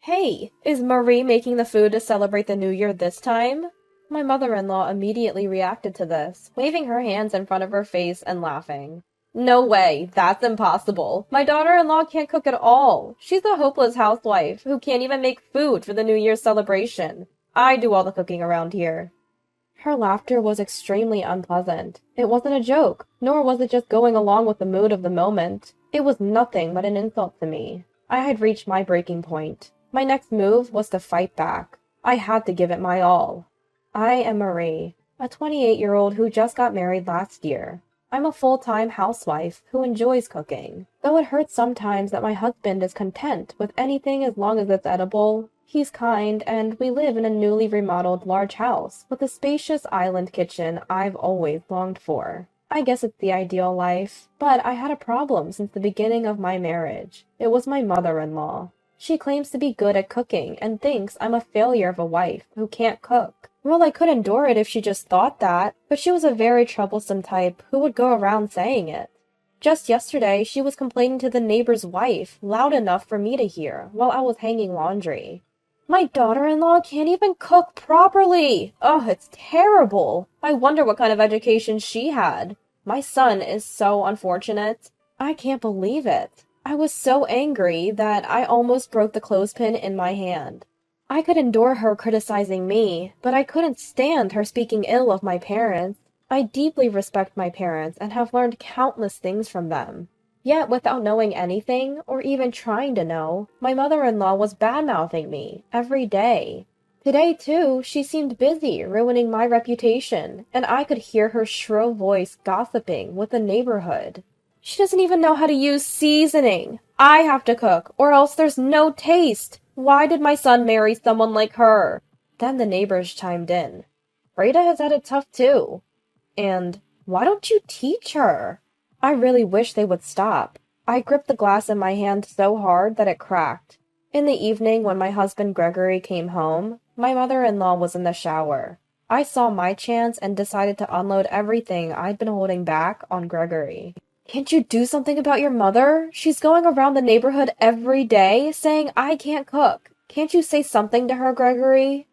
Hey, is Marie making the food to celebrate the new year this time? My mother-in-law immediately reacted to this, waving her hands in front of her face and laughing. No way, that's impossible. My daughter-in-law can't cook at all. She's a hopeless housewife who can't even make food for the New Year's celebration. I do all the cooking around here. Her laughter was extremely unpleasant. It wasn't a joke, nor was it just going along with the mood of the moment. It was nothing but an insult to me. I had reached my breaking point. My next move was to fight back. I had to give it my all. I am Marie, a 28-year-old who just got married last year. I'm a full-time housewife who enjoys cooking. Though it hurts sometimes that my husband is content with anything as long as it's edible, he's kind, and we live in a newly remodeled large house with a spacious island kitchen I've always longed for. I guess it's the ideal life, but I had a problem since the beginning of my marriage. It was my mother-in-law. She claims to be good at cooking and thinks I'm a failure of a wife who can't cook. Well, I could endure it if she just thought that, but she was a very troublesome type who would go around saying it. Just yesterday, she was complaining to the neighbor's wife, loud enough for me to hear, while I was hanging laundry. My daughter-in-law can't even cook properly! Oh, it's terrible! I wonder what kind of education she had. My son is so unfortunate. I can't believe it. I was so angry that I almost broke the clothespin in my hand. I could endure her criticizing me, but I couldn't stand her speaking ill of my parents. I deeply respect my parents and have learned countless things from them. Yet, without knowing anything, or even trying to know, my mother-in-law was bad-mouthing me every day. Today, too, she seemed busy ruining my reputation, and I could hear her shrill voice gossiping with the neighborhood. She doesn't even know how to use seasoning. I have to cook, or else there's no taste. Why did my son marry someone like her? Then the neighbors chimed in. Freda has had it tough too. And why don't you teach her? I really wish they would stop. I gripped the glass in my hand so hard that it cracked. In the evening, when my husband Gregory came home, my mother-in-law was in the shower. I saw my chance and decided to unload everything I'd been holding back on Gregory. Can't you do something about your mother? She's going around the neighborhood every day saying I can't cook. Can't you say something to her, Gregory?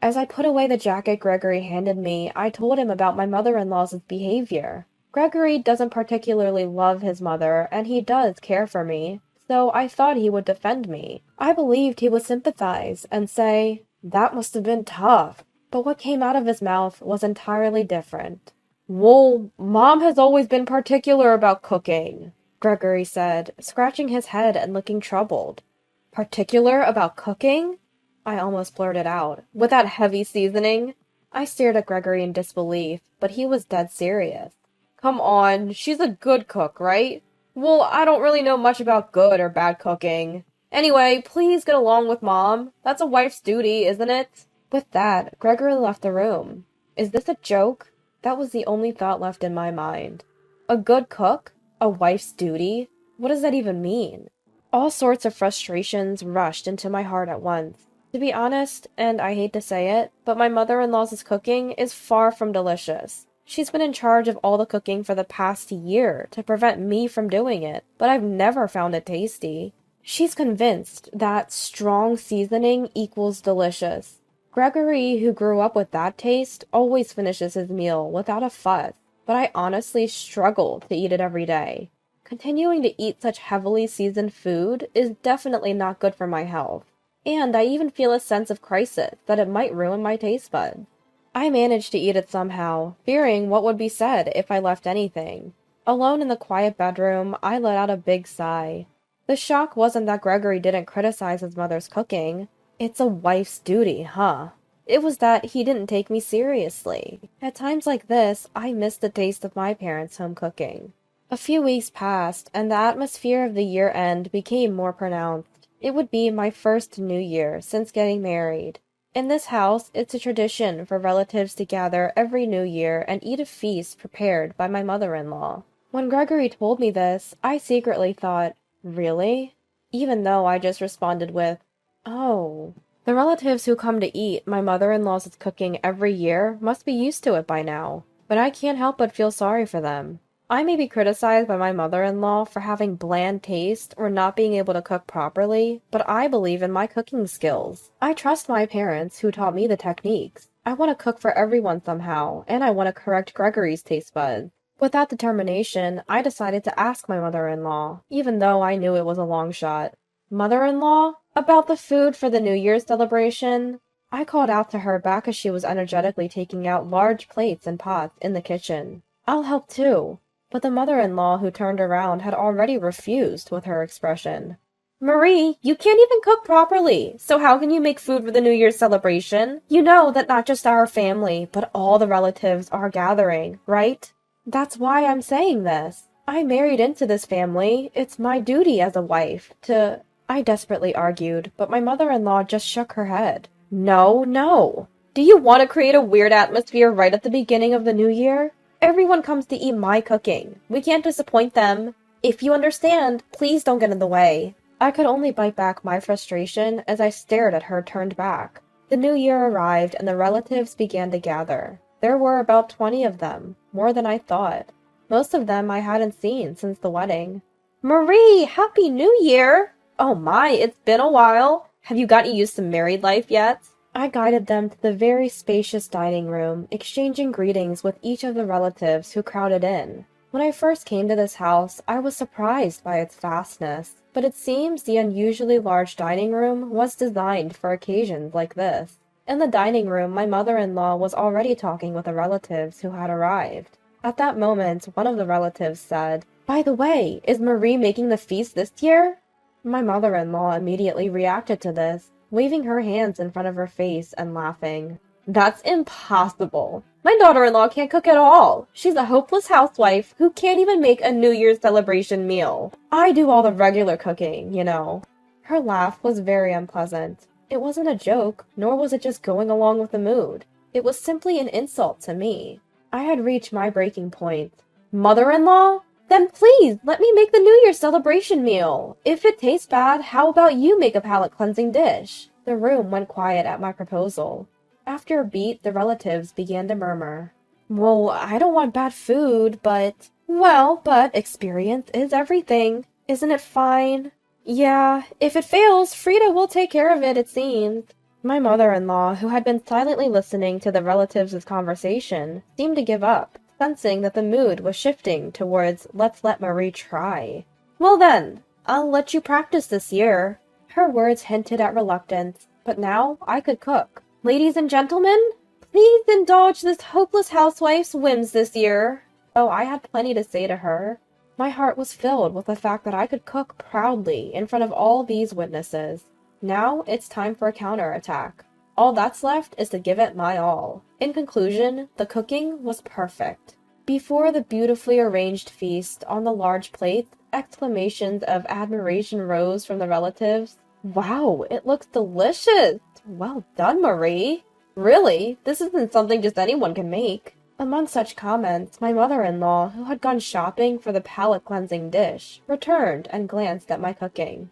As I put away the jacket Gregory handed me, I told him about my mother-in-law's behavior. Gregory doesn't particularly love his mother, and he does care for me, so I thought he would defend me. I believed he would sympathize and say, "That must have been tough." But what came out of his mouth was entirely different. "Well, Mom has always been particular about cooking," Gregory said, scratching his head and looking troubled. "Particular about cooking?" I almost blurted out. "With that heavy seasoning?" I stared at Gregory in disbelief, but he was dead serious. "Come on, she's a good cook, right?" "Well, I don't really know much about good or bad cooking. Anyway, please get along with Mom. That's a wife's duty, isn't it?" With that, Gregory left the room. Is this a joke? That was the only thought left in my mind. A good cook? A wife's duty? What does that even mean? All sorts of frustrations rushed into my heart at once. To be honest, and I hate to say it, but my mother-in-law's cooking is far from delicious. She's been in charge of all the cooking for the past year to prevent me from doing it, but I've never found it tasty. She's convinced that strong seasoning equals delicious. Gregory, who grew up with that taste, always finishes his meal without a fuss, but I honestly struggle to eat it every day. Continuing to eat such heavily seasoned food is definitely not good for my health, and I even feel a sense of crisis that it might ruin my taste buds. I managed to eat it somehow, fearing what would be said if I left anything. Alone in the quiet bedroom, I let out a big sigh. The shock wasn't that Gregory didn't criticize his mother's cooking. It's a wife's duty, huh? It was that he didn't take me seriously. At times like this, I miss the taste of my parents' home cooking. A few weeks passed, and the atmosphere of the year-end became more pronounced. It would be my first New Year since getting married. In this house, it's a tradition for relatives to gather every New Year and eat a feast prepared by my mother-in-law. When Gregory told me this, I secretly thought, really? Even though I just responded with, "Oh." The relatives who come to eat my mother-in-law's cooking every year must be used to it by now, but I can't help but feel sorry for them. I may be criticized by my mother-in-law for having bland taste or not being able to cook properly, but I believe in my cooking skills. I trust my parents who taught me the techniques. I want to cook for everyone somehow, and I want to correct Gregory's taste buds. With that determination, I decided to ask my mother-in-law, even though I knew it was a long shot. Mother-in-law, about the food for the New Year's celebration? I called out to her back as she was energetically taking out large plates and pots in the kitchen. I'll help too. But the mother-in-law who turned around had already refused with her expression. Marie, you can't even cook properly, so how can you make food for the New Year's celebration? You know that not just our family, but all the relatives are gathering, right? That's why I'm saying this. I married into this family. It's my duty as a wife to... I desperately argued, but my mother-in-law just shook her head. No, no. Do you want to create a weird atmosphere right at the beginning of the new year? Everyone comes to eat my cooking. We can't disappoint them. If you understand, please don't get in the way. I could only bite back my frustration as I stared at her turned back. The new year arrived and the relatives began to gather. There were about 20 of them, more than I thought. Most of them I hadn't seen since the wedding. Marie, Happy New Year! Oh my, it's been a while. Have you gotten used to married life yet? I guided them to the very spacious dining room, exchanging greetings with each of the relatives who crowded in. When I first came to this house, I was surprised by its vastness, but it seems the unusually large dining room was designed for occasions like this. In the dining room, my mother-in-law was already talking with the relatives who had arrived. At that moment, one of the relatives said, "By the way, is Marie making the feast this year?" My mother-in-law immediately reacted to this, waving her hands in front of her face and laughing. That's impossible. My daughter-in-law can't cook at all. She's a hopeless housewife who can't even make a New Year's celebration meal. I do all the regular cooking, you know. Her laugh was very unpleasant. It wasn't a joke, nor was it just going along with the mood. It was simply an insult to me. I had reached my breaking point. Mother-in-law? Then please, let me make the New Year's celebration meal. If it tastes bad, how about you make a palate-cleansing dish? The room went quiet at my proposal. After a beat, the relatives began to murmur. Well, I don't want bad food, but... Well, but experience is everything. Isn't it fine? Yeah, if it fails, Frida will take care of it seems. My mother-in-law, who had been silently listening to the relatives' conversation, seemed to give up, sensing that the mood was shifting towards let's let Marie try. Well then, I'll let you practice this year. Her words hinted at reluctance, but now I could cook. Ladies and gentlemen, please indulge this hopeless housewife's whims this year. Oh, I had plenty to say to her. My heart was filled with the fact that I could cook proudly in front of all these witnesses. Now it's time for a counterattack. All that's left is to give it my all. In conclusion, the cooking was perfect. Before the beautifully arranged feast on the large plates, exclamations of admiration rose from the relatives. Wow, it looks delicious! Well done, Marie! Really, this isn't something just anyone can make. Among such comments, my mother-in-law, who had gone shopping for the palate-cleansing dish, returned and glanced at my cooking.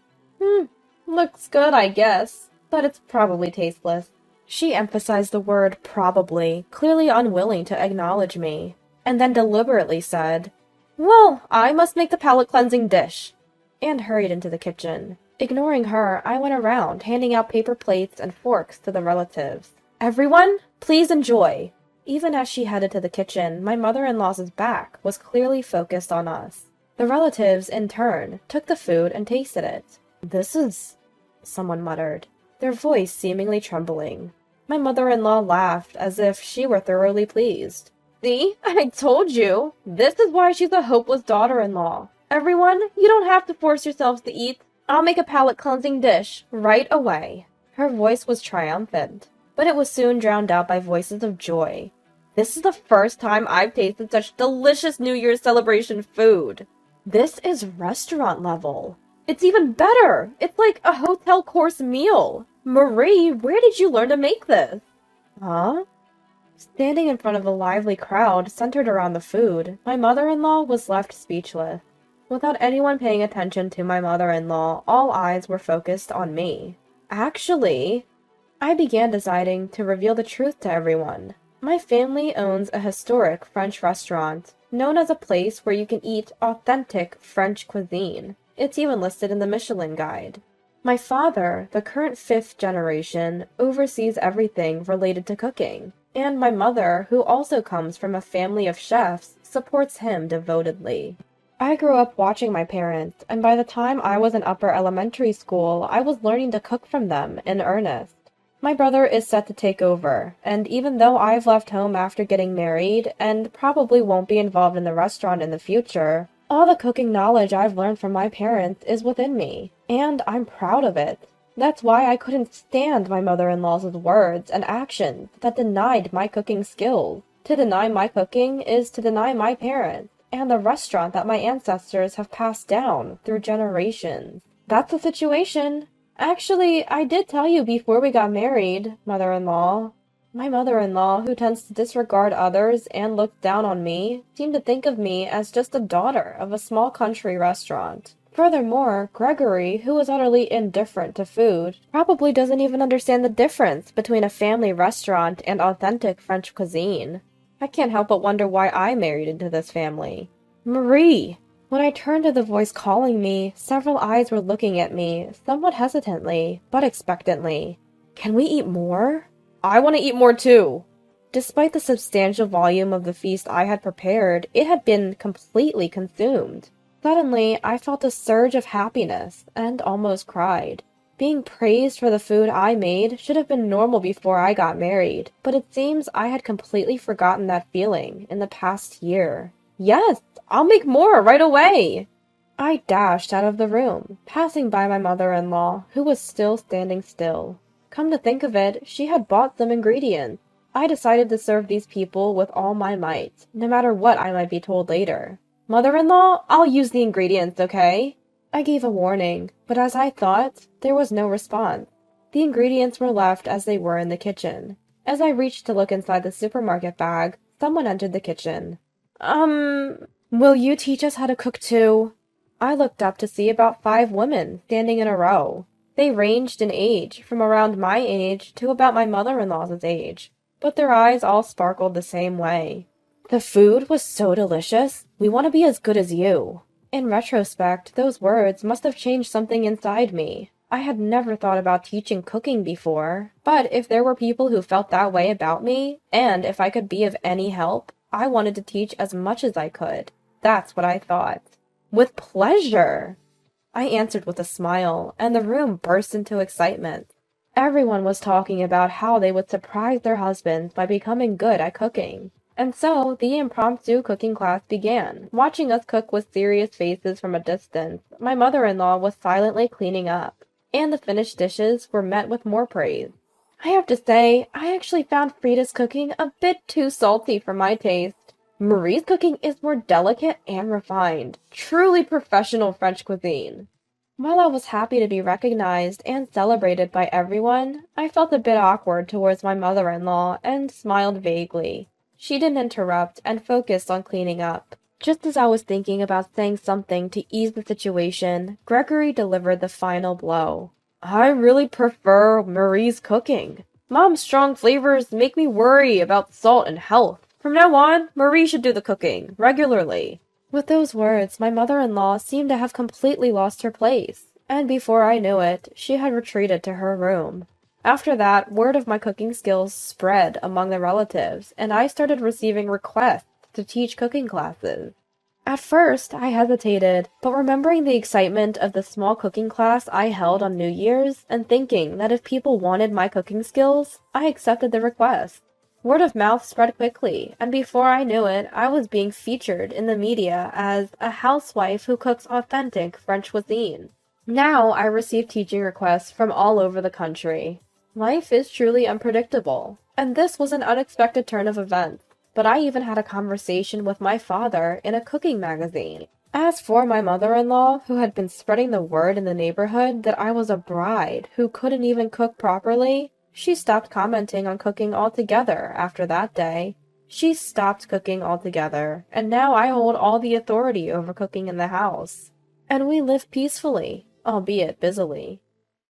Looks good, I guess, but it's probably tasteless. She emphasized the word probably, clearly unwilling to acknowledge me, and then deliberately said, Well, I must make the palate-cleansing dish, and hurried into the kitchen. Ignoring her, I went around, handing out paper plates and forks to the relatives. Everyone, please enjoy. Even as she headed to the kitchen, my mother-in-law's back was clearly focused on us. The relatives, in turn, took the food and tasted it. This is... someone muttered, their voice seemingly trembling. My mother-in-law laughed as if she were thoroughly pleased. See, I told you. This is why she's a hopeless daughter-in-law. Everyone, you don't have to force yourselves to eat. I'll make a palate-cleansing dish right away. Her voice was triumphant, but it was soon drowned out by voices of joy. This is the first time I've tasted such delicious New Year's celebration food. This is restaurant level. It's even better. It's like a hotel course meal. Marie, where did you learn to make this? Huh? Standing in front of a lively crowd centered around the food, my mother-in-law was left speechless. Without anyone paying attention to my mother-in-law, all eyes were focused on me. Actually, I began deciding to reveal the truth to everyone. My family owns a historic French restaurant, known as a place where you can eat authentic French cuisine. It's even listed in the Michelin Guide. My father, the current 5th generation, oversees everything related to cooking, and my mother, who also comes from a family of chefs, supports him devotedly. I grew up watching my parents, and by the time I was in upper elementary school, I was learning to cook from them in earnest. My brother is set to take over, and even though I've left home after getting married, and probably won't be involved in the restaurant in the future, all the cooking knowledge I've learned from my parents is within me, and I'm proud of it. That's why I couldn't stand my mother-in-law's words and actions that denied my cooking skills. To deny my cooking is to deny my parents, and the restaurant that my ancestors have passed down through generations. That's the situation. Actually, I did tell you before we got married, mother-in-law. My mother-in-law, who tends to disregard others and look down on me, seemed to think of me as just a daughter of a small country restaurant. Furthermore, Gregory, who is utterly indifferent to food, probably doesn't even understand the difference between a family restaurant and authentic French cuisine. I can't help but wonder why I married into this family. Marie! When I turned to the voice calling me, several eyes were looking at me, somewhat hesitantly, but expectantly. Can we eat more? I want to eat more too! Despite the substantial volume of the feast I had prepared, it had been completely consumed. Suddenly, I felt a surge of happiness, and almost cried. Being praised for the food I made should have been normal before I got married, but it seems I had completely forgotten that feeling in the past year. Yes, I'll make more right away! I dashed out of the room, passing by my mother-in-law, who was still standing still. Come to think of it, she had bought some ingredients. I decided to serve these people with all my might, no matter what I might be told later. Mother-in-law, I'll use the ingredients, okay? I gave a warning, but as I thought, there was no response. The ingredients were left as they were in the kitchen. As I reached to look inside the supermarket bag, someone entered the kitchen. Will you teach us how to cook too? I looked up to see about 5 women standing in a row. They ranged in age, from around my age to about my mother-in-law's age, but their eyes all sparkled the same way. The food was so delicious. We want to be as good as you. In retrospect, those words must have changed something inside me. I had never thought about teaching cooking before, but if there were people who felt that way about me, and if I could be of any help, I wanted to teach as much as I could. That's what I thought. With pleasure! I answered with a smile, and the room burst into excitement. Everyone was talking about how they would surprise their husbands by becoming good at cooking. And so, the impromptu cooking class began. Watching us cook with serious faces from a distance, my mother-in-law was silently cleaning up, and the finished dishes were met with more praise. I have to say, I actually found Frida's cooking a bit too salty for my taste. Marie's cooking is more delicate and refined, truly professional French cuisine. While I was happy to be recognized and celebrated by everyone, I felt a bit awkward towards my mother-in-law and smiled vaguely. She didn't interrupt and focused on cleaning up. Just as I was thinking about saying something to ease the situation, Gregory delivered the final blow. I really prefer Marie's cooking. Mom's strong flavors make me worry about salt and health. From now on, Marie should do the cooking, regularly. With those words, my mother-in-law seemed to have completely lost her place, and before I knew it, she had retreated to her room. After that, word of my cooking skills spread among the relatives, and I started receiving requests to teach cooking classes. At first, I hesitated, but remembering the excitement of the small cooking class I held on New Year's, and thinking that if people wanted my cooking skills, I accepted the request. Word of mouth spread quickly, and before I knew it, I was being featured in the media as a housewife who cooks authentic French cuisine. Now I receive teaching requests from all over the country. Life is truly unpredictable, and this was an unexpected turn of events. But I even had a conversation with my father in a cooking magazine. As for my mother-in-law, who had been spreading the word in the neighborhood that I was a bride who couldn't even cook properly, she stopped commenting on cooking altogether after that day. She stopped cooking altogether, and now I hold all the authority over cooking in the house. And we live peacefully, albeit busily.